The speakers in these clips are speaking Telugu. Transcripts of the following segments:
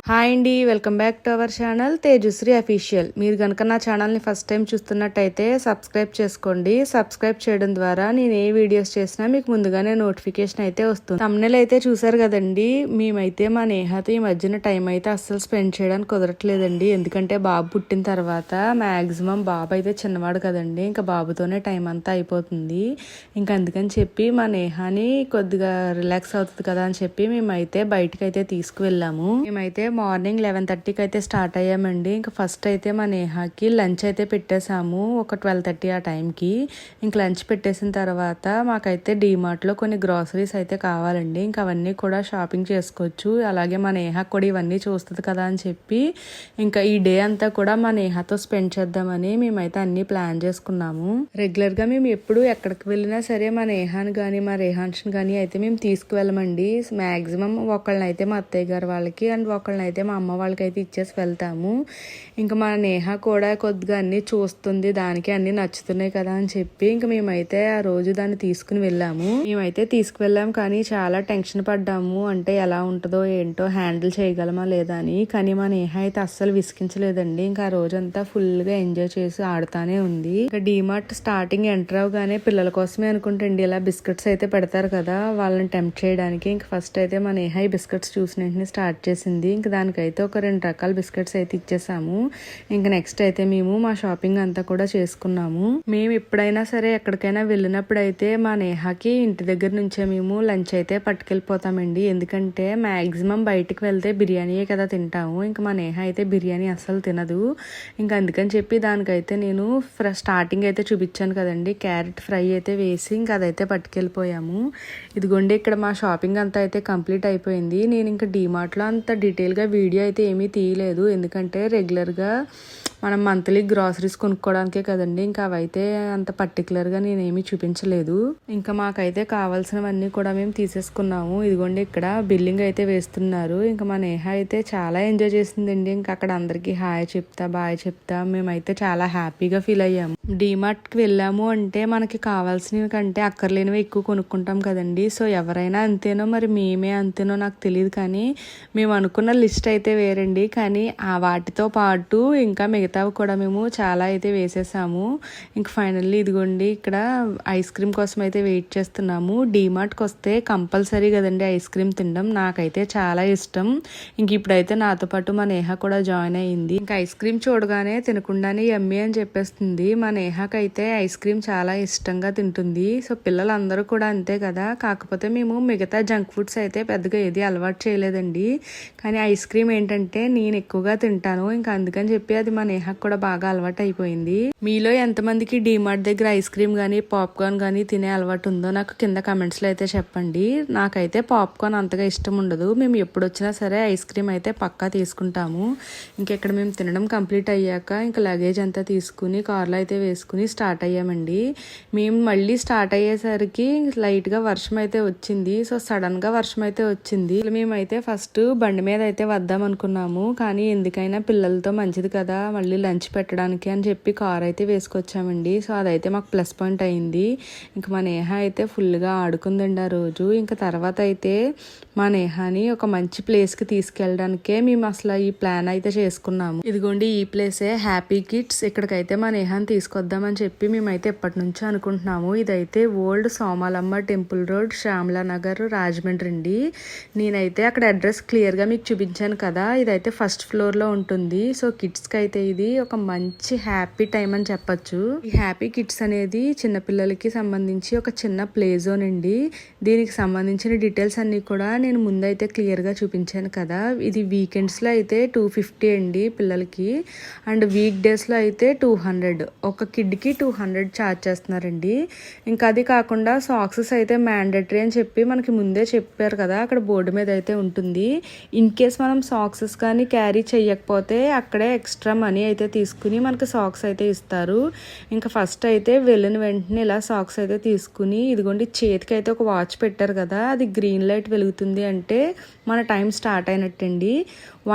హాయ్ అండి, welcome back to our channel Tejasri official. మీరు కనుక నా ఛానల్ని ఫస్ట్ టైం చూస్తున్నట్టయితే సబ్స్క్రైబ్ చేసుకోండి. సబ్స్క్రైబ్ చేయడం ద్వారా నేను ఏ వీడియోస్ చేసినా మీకు ముందుగానే నోటిఫికేషన్ అయితే వస్తుంది. థంబ్నెయిల్ అయితే చూసారు కదండి. మేమైతే మా నేహతో ఈ మధ్యన టైం అయితే అస్సలు స్పెండ్ చేయడానికి కుదరట్లేదండి. ఎందుకంటే బాబు పుట్టిన తర్వాత మ్యాక్సిమం బాబు అయితే చిన్నవాడు కదండి, ఇంకా బాబుతోనే టైం అంతా అయిపోతుంది. ఇంకా అందుకని చెప్పి మా నేహాని కొద్దిగా రిలాక్స్ అవుతుంది కదా అని చెప్పి మేమైతే బయటకు అయితే తీసుకువెళ్ళాము. మేమైతే మార్నింగ్ 11:30కి అయితే స్టార్ట్ అయ్యామండి. ఇంకా ఫస్ట్ అయితే మా నేహాకి లంచ్ అయితే పెట్టేసాము ఒక 12:30 ఆ టైంకి. ఇంక లంచ్ పెట్టేసిన తర్వాత మాకైతే డీమార్ట్లో కొన్ని గ్రాసరీస్ అయితే కావాలండి. ఇంకా అవన్నీ కూడా షాపింగ్ చేసుకోవచ్చు. అలాగే మా నేహాకి కూడా ఇవన్నీ చూస్తుంది కదా అని చెప్పి ఇంకా ఈ డే అంతా కూడా మా నేహాతో స్పెండ్ చేద్దామని మేమైతే అన్ని ప్లాన్ చేసుకున్నాము. రెగ్యులర్గా మేము ఎప్పుడు ఎక్కడికి వెళ్ళినా సరే మా నేహాని కానీ మా రేహాన్షన్ కానీ అయితే మేము తీసుకువెళ్ళమండి. మ్యాక్సిమం ఒకళ్ళనైతే మా అత్తయ్య గారు వాళ్ళకి అండ్ ఒకళ్ళని అయితే మా అమ్మ వాళ్ళకి అయితే ఇచ్చేసి వెళ్తాము. ఇంకా మా నేహ కూడా కొద్దిగా అన్ని చూస్తుంది, దానికి అన్ని నచ్చుతున్నాయి కదా అని చెప్పి ఇంకా మేమైతే ఆ రోజు దాన్ని తీసుకుని వెళ్ళాము. మేమైతే తీసుకువెళ్ళాము కానీ చాలా టెన్షన్ పడ్డాము, అంటే ఎలా ఉంటుందో ఏంటో, హ్యాండిల్ చేయగలమా లేదా అని. కానీ మా నేహ అయితే అస్సలు విసిగించలేదండి. ఇంకా ఆ రోజంతా ఫుల్గా ఎంజాయ్ చేసి ఆడుతానే ఉంది. ఇంకా డీమార్ట్ స్టార్టింగ్ ఎంటర్ అవగానే పిల్లల కోసమే అనుకుంటండి ఇలా బిస్కెట్స్ అయితే పెడతారు కదా, వాళ్ళని టెంప్ట్ చేయడానికి. ఇంకా ఫస్ట్ అయితే మా నేహ ఈ బిస్కెట్స్ చూసిన వెంటనే స్టార్ట్ చేసింది. ఇంకా దానికైతే ఒక 2 రకాల బిస్కెట్స్ అయితే ఇచ్చేసాము. ఇంకా నెక్స్ట్ అయితే మేము మా షాపింగ్ అంతా కూడా చేసుకున్నాము. మేము ఎప్పుడైనా సరే ఎక్కడికైనా వెళ్ళినప్పుడు అయితే మా నేహాకి ఇంటి దగ్గర నుంచే మేము లంచ్ అయితే పట్టుకెళ్ళిపోతామండి. ఎందుకంటే మ్యాక్సిమం బయటకు వెళ్తే బిర్యానీయే కదా తింటాము. ఇంకా మా నేహ అయితే బిర్యానీ అస్సలు తినదు. ఇంకా అందుకని చెప్పి దానికైతే నేను స్టార్టింగ్ అయితే చూపించాను కదండి, క్యారెట్ ఫ్రై అయితే వేసి ఇంకా అదైతే పట్టుకెళ్ళిపోయాము. ఇదిగోండి ఇక్కడ మా షాపింగ్ అంతా అయితే కంప్లీట్ అయిపోయింది. నేను ఇంకా డీమార్ట్లో అంత డీటెయిల్గా వీడియో అయితే ఏమీ తీయలేదు, ఎందుకంటే రెగ్యులర్గా మనం మంత్లీ గ్రాసరీస్ కొనుక్కోవడానికే కదండి. ఇంకా అవైతే అంత పర్టికులర్గా నేనేమీ చూపించలేదు. ఇంకా మాకైతే కావాల్సినవన్నీ కూడా మేము తీసేసుకున్నాము. ఇదిగోండి ఇక్కడ బిల్లింగ్ అయితే వేస్తున్నారు. ఇంకా మా నేహ అయితే చాలా ఎంజాయ్ చేసిందండి. ఇంకా అక్కడ అందరికీ హాయ్ చెప్తా బాయ్ చెప్తా మేమైతే చాలా హ్యాపీగా ఫీల్ అయ్యాము. డీమార్ట్కి వెళ్ళాము అంటే మనకి కావాల్సినవి కంటే అక్కర్లేనివి ఎక్కువ కొనుక్కుంటాం కదండి. సో ఎవరైనా అంతేనో మరి మేమే అంతేనో నాకు తెలియదు, కానీ మేము అనుకున్న లిస్ట్ అయితే వేరండి. కానీ ఆ వాటితో పాటు ఇంకా మిగతావి కూడా మేము చాలా అయితే వేసేసాము. ఇంక ఫైనల్లీ ఇదిగోండి ఇక్కడ ఐస్ క్రీమ్ కోసం అయితే వెయిట్ చేస్తున్నాము. డీమార్ట్కి వస్తే కంపల్సరీ కదండి ఐస్ క్రీమ్ తినడం, నాకైతే చాలా ఇష్టం. ఇంక ఇప్పుడైతే నాతో పాటు మా నేహ కూడా జాయిన్ అయ్యింది. ఇంకా ఐస్ క్రీమ్ చూడగానే తినకుండానే యమ్మీ అని చెప్పేస్తుంది. మా నేహకైతే ఐస్ క్రీమ్ చాలా ఇష్టంగా తింటుంది. సో పిల్లలందరూ కూడా అంతే కదా, కాకపోతే మేము మిగతా జంక్ ఫుడ్స్ అయితే పెద్దగా ఏది అలవాటు చేయలేదండి. కానీ ఐస్ క్రీమ్ ఏంటంటే నేను ఎక్కువగా తింటాను, ఇంకా అందుకని చెప్పి అది మా నేహకు కూడా బాగా అలవాటు అయిపోయింది. మీలో ఎంతమందికి డీమార్ట్ దగ్గర ఐస్ క్రీమ్ కానీ పాప్కార్న్ కానీ తినే అలవాటు ఉందో నాకు కింద కమెంట్స్లో అయితే చెప్పండి. నాకైతే పాప్కార్న్ అంతగా ఇష్టం ఉండదు. మేము ఎప్పుడు వచ్చినా సరే ఐస్ క్రీమ్ అయితే పక్కా తీసుకుంటాము. ఇంకెక్కడ మేము తినడం కంప్లీట్ అయ్యాక ఇంకా లగేజ్ అంతా తీసుకుని కార్లో అయితే వేసుకుని స్టార్ట్ అయ్యామండి. మేము మళ్ళీ స్టార్ట్ అయ్యేసరికి లైట్గా వర్షం అయితే వచ్చింది. సో సడన్గా వర్షం అయితే వచ్చింది. మేమైతే ఫస్ట్ బండి మీద అయితే వద్దాం అనుకున్నాము, కానీ ఎందుకైనా పిల్లలతో మంచిది కదా మళ్ళీ లంచ్ పెట్టడానికి అని చెప్పి కార్ అయితే వేసుకొచ్చామండి. సో అదైతే మాకు ప్లస్ పాయింట్ అయింది. ఇంకా మా నేహ అయితే ఫుల్గా ఆడుకుందండి ఆ రోజు. ఇంకా తర్వాత అయితే మా నేహాని ఒక మంచి ప్లేస్కి తీసుకెళ్ళడానికే మేము అసలు ఈ ప్లాన్ అయితే చేసుకున్నాము. ఇదిగోండి ఈ ప్లేసే హ్యాపీ కిడ్స్. ఇక్కడికైతే మా నేహాని తీసుకొద్దామని చెప్పి మేమైతే ఎప్పటి నుంచో అనుకుంటున్నాము. ఇదైతే old Somalamma temple road, Shyamala Nagar, Rajahmundry అండి. నేనైతే అక్కడ అడ్రస్ క్లియర్గా మీకు చూపించాను కదా, ఇదైతే ఫస్ట్ ఫ్లోర్లో ఉంటుంది. సో కిడ్స్కి అయితే ఇది ఒక మంచి హ్యాపీ టైం అని చెప్పచ్చు. ఈ హ్యాపీ కిడ్స్ అనేది చిన్నపిల్లలకి సంబంధించి ఒక చిన్న ప్లే జోన్ అండి. దీనికి సంబంధించిన డీటెయిల్స్ అన్నీ కూడా నేను ముందైతే క్లియర్గా చూపించాను కదా. ఇది వీకెండ్స్లో అయితే 250 అండి పిల్లలకి, అండ్ వీక్ డేస్లో అయితే 200. ఒక కిడ్కి 200 ఛార్జ్ చేస్తున్నారండి. ఇంకా అది కాకుండా సాక్సెస్ అయితే మ్యాండేటరీ అని చెప్పి మనకి ముందే చెప్పారు కదా, అక్కడ బోర్డు మీద అయితే ఉంటుంది. ఇన్ కేస్ మనం సాక్సెస్ కానీ క్యారీ చేయకపోతే అక్కడే ఎక్స్ట్రా మనీ అయితే తీసుకుని మనకి సాక్స్ అయితే ఇస్తారు. ఇంకా ఫస్ట్ అయితే వెళ్ళిన వెంటనే ఇలా సాక్స్ అయితే తీసుకుని ఇదిగోండి చేతికి అయితే ఒక వాచ్ పెట్టారు కదా, అది గ్రీన్ లైట్ వెలుగుతుంది అంటే మన టైం స్టార్ట్ అయినట్టండి.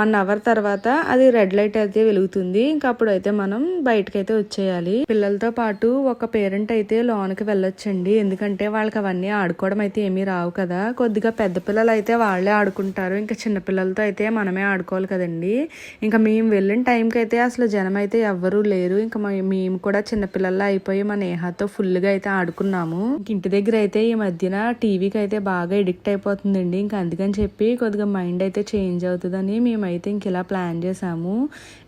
1 అవర్ తర్వాత అది రెడ్ లైట్ అయితే వెలుగుతుంది. ఇంకా అప్పుడైతే మనం బయటకైతే వచ్చేయాలి. పిల్లలతో పాటు ఒక పేరెంట్ అయితే లోనికి వెళ్ళొచ్చండి, ఎందుకంటే వాళ్ళకి అవన్నీ ఆడుకోవడం అయితే ఏమీ రావు కదా. కొద్దిగా పెద్ద పిల్లలు అయితే వాళ్ళే ఆడుకుంటారు, ఇంకా చిన్న పిల్లలతో అయితే మనమే ఆడుకోవాలి కదండి. ఇంకా మేము వెళ్ళిన టైంకి అయితే అసలు జనం అయితే ఎవ్వరూ లేరు. ఇంకా మేము కూడా చిన్నపిల్లల్లో అయిపోయి మా నేహాతో ఫుల్గా అయితే ఆడుకున్నాము. ఇంటి దగ్గర అయితే ఈ మధ్యన టీవీకి అయితే బాగా ఎడిక్ట్ అయిపోతుందండి. ఇంకా అందుకని చెప్పి కొద్దిగా మైండ్ అయితే చేంజ్ అవుతుందని మేమైతే ఇంక ఇలా ప్లాన్ చేసాము.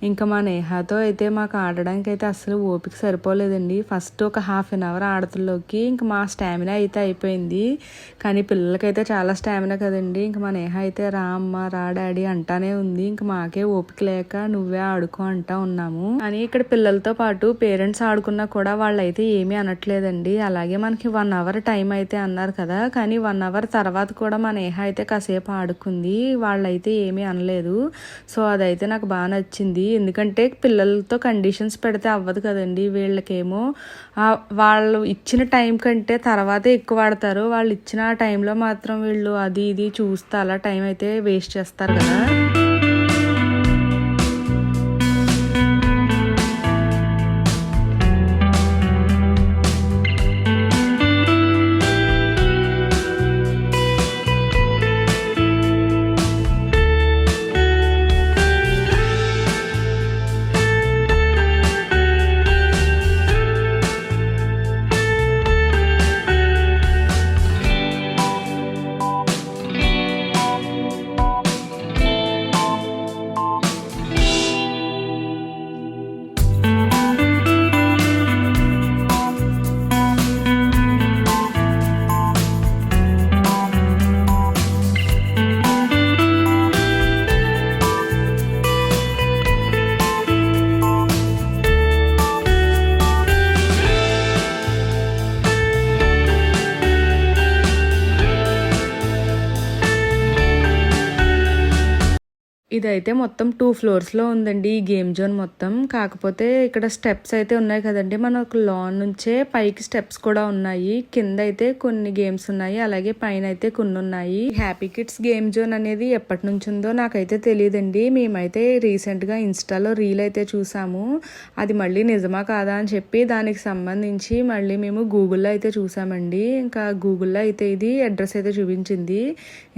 ఇంకా మా నేహాతో అయితే మాకు ఆడడానికి అయితే అసలు ఓపిక సరిపోలేదండి. ఫస్ట్ ఒక హాఫ్ అన్ అవర్ ఆడతల్లోకి ఇంకా మా స్టామినా అయితే అయిపోయింది. కానీ పిల్లలకైతే చాలా స్టామినా కదండి. ఇంకా మా నేహ అయితే రా అమ్మ రా డాడీ అంటానే ఉంది. ఇంకా మాకే ఓపిక లేక నువ్వే ఆడుకో అంటా ఉన్నాము. కానీ ఇక్కడ పిల్లలతో పాటు పేరెంట్స్ ఆడుకున్నా కూడా వాళ్ళైతే ఏమీ అనట్లేదండి. అలాగే మనకి 1 అవర్ టైం అయితే అన్నారు కదా, కానీ 1 అవర్ తర్వాత కూడా మా నేహ అయితే కాసేపు ఆడుకుంది. వాళ్ళైతే ఏమీ అనలేదు. సో అదైతే నాకు బాగా నచ్చింది, ఎందుకంటే పిల్లలతో కండిషన్స్ పెడితే అవ్వదు కదండి. వీళ్ళకేమో వాళ్ళు ఇచ్చిన టైం కంటే తర్వాతే ఎక్కువ ఆడతారు. వాళ్ళు ఇచ్చిన టైంలో మాత్రం వీళ్ళు అది ఇది చూస్తే అలా టైం అయితే వేస్ట్ చేస్తారు కదా. ఇదైతే మొత్తం 2 ఫ్లోర్స్లో ఉందండి ఈ గేమ్ జోన్ మొత్తం. కాకపోతే ఇక్కడ స్టెప్స్ అయితే ఉన్నాయి కదండి, మనకు లాన్ నుంచే పైకి స్టెప్స్ కూడా ఉన్నాయి. కింద అయితే కొన్ని గేమ్స్ ఉన్నాయి, అలాగే పైన అయితే కొన్ని ఉన్నాయి. హ్యాపీ కిడ్స్ గేమ్ జోన్ అనేది ఎప్పటి నుంచి ఉందో నాకైతే తెలియదండి. మేమైతే రీసెంట్గా ఇన్స్టాలో రీల్ అయితే చూసాము. అది మళ్ళీ నిజమా కాదా అని చెప్పి దానికి సంబంధించి మళ్ళీ మేము గూగుల్లో అయితే చూసామండి. ఇంకా గూగుల్లో అయితే ఇది అడ్రస్ అయితే చూపించింది.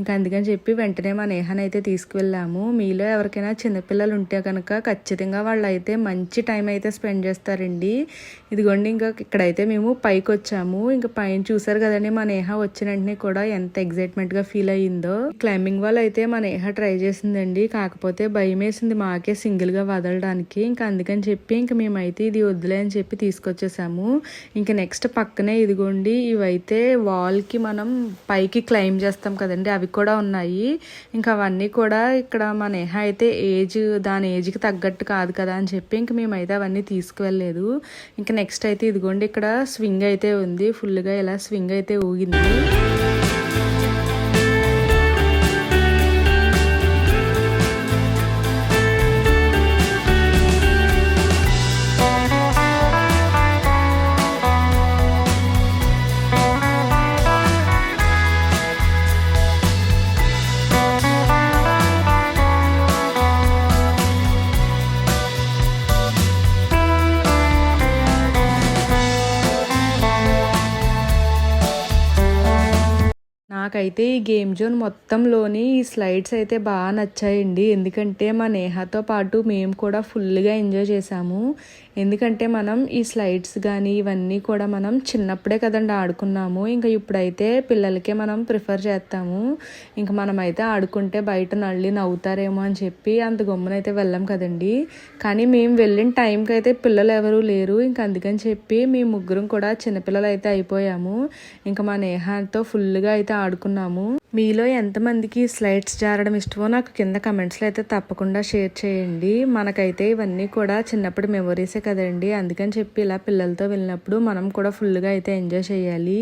ఇంకా అందుకని చెప్పి వెంటనే మా నేహాని అయితే తీసుకువెళ్ళాము. మీలో ఎవరికైనా చిన్నపిల్లలు ఉంటే కనుక ఖచ్చితంగా వాళ్ళు అయితే మంచి టైం అయితే స్పెండ్ చేస్తారండి. ఇదిగోండి ఇంకా ఇక్కడైతే మేము పైకి వచ్చాము. ఇంకా పైన చూసారు కదండి, మా నేహ వచ్చిన వెంటనే కూడా ఎంత ఎగ్జైట్మెంట్గా ఫీల్ అయ్యిందో. క్లైంబింగ్ వాల్ అయితే మా నేహ ట్రై చేసిందండి, కాకపోతే భయం వేసింది మాకే సింగిల్గా వదలడానికి. ఇంకా అందుకని చెప్పి ఇంకా మేమైతే ఇది వద్దులే అని చెప్పి తీసుకొచ్చేసాము. ఇంకా నెక్స్ట్ పక్కనే ఇదిగోండి ఇవైతే వాల్కి మనం పైకి క్లైంబ్ చేస్తాం కదండి, అవి కూడా ఉన్నాయి. ఇంకా అవన్నీ కూడా ఇక్కడ మా నేహ అయితే దాని ఏజ్కి తగ్గట్టు కాదు కదా అని చెప్పి ఇంక మేమైతే అవన్నీ తీసుకువెళ్ళలేదు. ఇంకా నెక్స్ట్ అయితే ఇదిగోండి ఇక్కడ స్వింగ్ అయితే ఉంది, ఫుల్గా ఇలా స్వింగ్ అయితే ఊగింది. నాకైతే ఈ గేమ్ జోన్ మొత్తంలోని ఈ స్లైడ్స్ అయితే బాగా నచ్చాయండి, ఎందుకంటే మా నేహాతో పాటు మేము కూడా ఫుల్గా ఎంజాయ్ చేసాము. ఎందుకంటే మనం ఈ స్లైడ్స్ కానీ ఇవన్నీ కూడా మనం చిన్నప్పుడే కదండి ఆడుకున్నాము. ఇంకా ఇప్పుడైతే పిల్లలకే మనం ప్రిఫర్ చేస్తాము. ఇంకా మనమైతే ఆడుకుంటే బయట నళ్ళి నవ్వుతారేమో అని చెప్పి అంత గమ్మునైతే వెళ్ళాం కదండి. కానీ మేము వెళ్ళిన టైంకి అయితే పిల్లలు ఎవరూ లేరు. ఇంకా అందుకని చెప్పి మేము ముగ్గురం కూడా చిన్నపిల్లలు అయితే అయిపోయాము. ఇంకా మా నేహాతో ఫుల్గా అయితే ఆడుకున్నాము. మీలో ఎంతమందికి స్లైడ్స్ జారడం ఇష్టమో నాకు కింద కమెంట్స్లో అయితే తప్పకుండా షేర్ చేయండి. మనకైతే ఇవన్నీ కూడా చిన్నప్పుడు మెమొరీసే కదండి, అందుకని చెప్పి ఇలా పిల్లలతో వెళ్ళినప్పుడు మనం కూడా ఫుల్గా అయితే ఎంజాయ్ చేయాలి.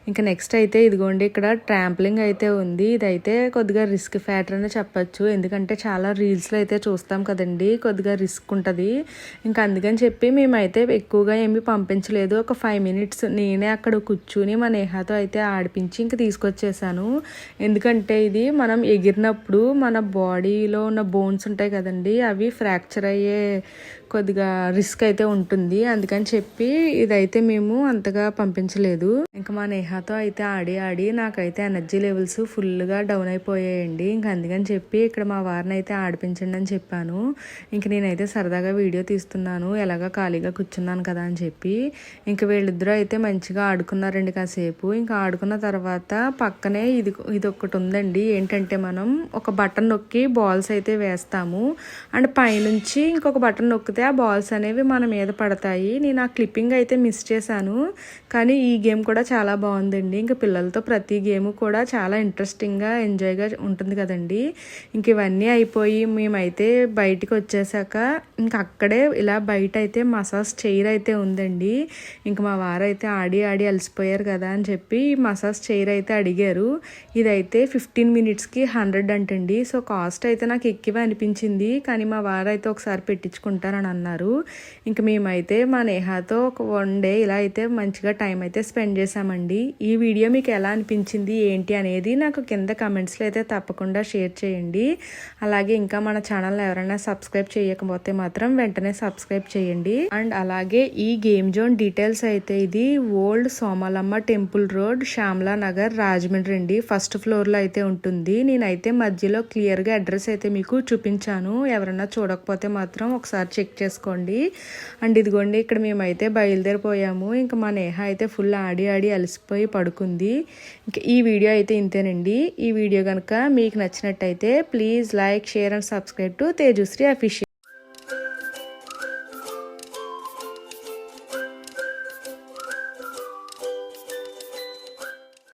ఇంకా నెక్స్ట్ అయితే ఇదిగోండి ఇక్కడ ట్రాంప్లింగ్ అయితే ఉంది. ఇదైతే కొద్దిగా రిస్క్ ఫ్యాక్టర్ అని చెప్పచ్చు, ఎందుకంటే చాలా రీల్స్లో అయితే చూస్తాం కదండి, కొద్దిగా రిస్క్ ఉంటుంది. ఇంకా అందుకని చెప్పి మేమైతే ఎక్కువగా ఏమీ పంపించలేదు. ఒక 5 minutes నేనే అక్కడ కూర్చుని మా నేహాతో అయితే ఆడిపించి ఇంక తీసుకొచ్చేసాను. ఎందుకంటే ఇది మనం ఎగిరినప్పుడు మన బాడీలో ఉన్న బోన్స్ ఉంటాయి కదండి, అవి ఫ్రాక్చర్ అయ్యే కొద్దిగా రిస్క్ అయితే ఉంటుంది. అందుకని చెప్పి ఇదైతే మేము అంతగా పంపించలేదు. ఇంకా మా నేహాతో అయితే ఆడి ఆడి నాకైతే ఎనర్జీ లెవెల్స్ ఫుల్గా డౌన్ అయిపోయాయండి. ఇంకా అందుకని చెప్పి ఇక్కడ మా వారిని అయితే ఆడిపించండి అని చెప్పాను. ఇంక నేనైతే సరదాగా వీడియో తీస్తున్నాను, ఎలాగా ఖాళీగా కూర్చున్నాను కదా అని చెప్పి. ఇంక వీళ్ళిద్దరూ అయితే మంచిగా ఆడుకున్నారండి కాసేపు. ఇంకా ఆడుకున్న తర్వాత పక్కనే ఇది ఒకటి ఉందండి, ఏంటంటే మనం ఒక బటన్ నొక్కి బాల్స్ అయితే వేస్తాము అండ్ పైనుంచి ఇంకొక బటన్ నొక్కితే ఆ బాల్స్ అనేవి మన మీద పడతాయి. నేను ఆ క్లిప్పింగ్ అయితే మిస్ చేశాను, కానీ ఈ గేమ్ కూడా చాలా బాగుందండి. ఇంకా పిల్లలతో ప్రతి గేమ్ కూడా చాలా ఇంట్రెస్టింగ్గా ఎంజాయ్గా ఉంటుంది కదండి. ఇంక ఇవన్నీ అయిపోయి మేమైతే బయటికి వచ్చేసాక ఇంకా అక్కడే ఇలా బయట అయితే మసాజ్ చైర్ అయితే ఉందండి. ఇంకా మా వారైతే ఆడి ఆడి అలసిపోయారు కదా అని చెప్పి మసాజ్ చైర్ అయితే అడిగారు. ఇదైతే 15 minutesకి 100 అంటండి. సో కాస్ట్ అయితే నాకు ఎక్కువ అనిపించింది, కానీ మా వారైతే ఒకసారి పెట్టించుకుంటారని అన్నారు. ఇంక మేమైతే మా నేహాతో ఒక 1 day ఇలా అయితే మంచిగా టైం అయితే స్పెండ్ చేసామండి. ఈ వీడియో మీకు ఎలా అనిపించింది ఏంటి అనేది నాకు కింద కమెంట్స్లో అయితే తప్పకుండా షేర్ చేయండి. అలాగే ఇంకా మన ఛానల్ ఎవరైనా సబ్స్క్రైబ్ చేయకపోతే మాత్రం వెంటనే సబ్స్క్రైబ్ చేయండి. అండ్ అలాగే ఈ గేమ్ జోన్ డీటెయిల్స్ అయితే ఇది old Somalamma temple road, Shyamala Nagar, Rajahmundry అండి. 1st floorలో అయితే ఉంటుంది. నేనైతే మధ్యలో క్లియర్గా అడ్రస్ అయితే మీకు చూపించాను, ఎవరైనా చూడకపోతే మాత్రం ఒకసారి చెక్ చేసుకోండి. అండ్ ఇదిగోండి ఇక్కడ మేమైతే బయలుదేరిపోయాము. ఇంకా మా నేహ అయితే ఫుల్ ఆడి ఆడి అలసిపోయి పడుకుంది. ఇంకా ఈ వీడియో అయితే ఇంతేనండి. ఈ వీడియో కనుక మీకు నచ్చినట్టయితే please like, share and subscribe to Tejasri official.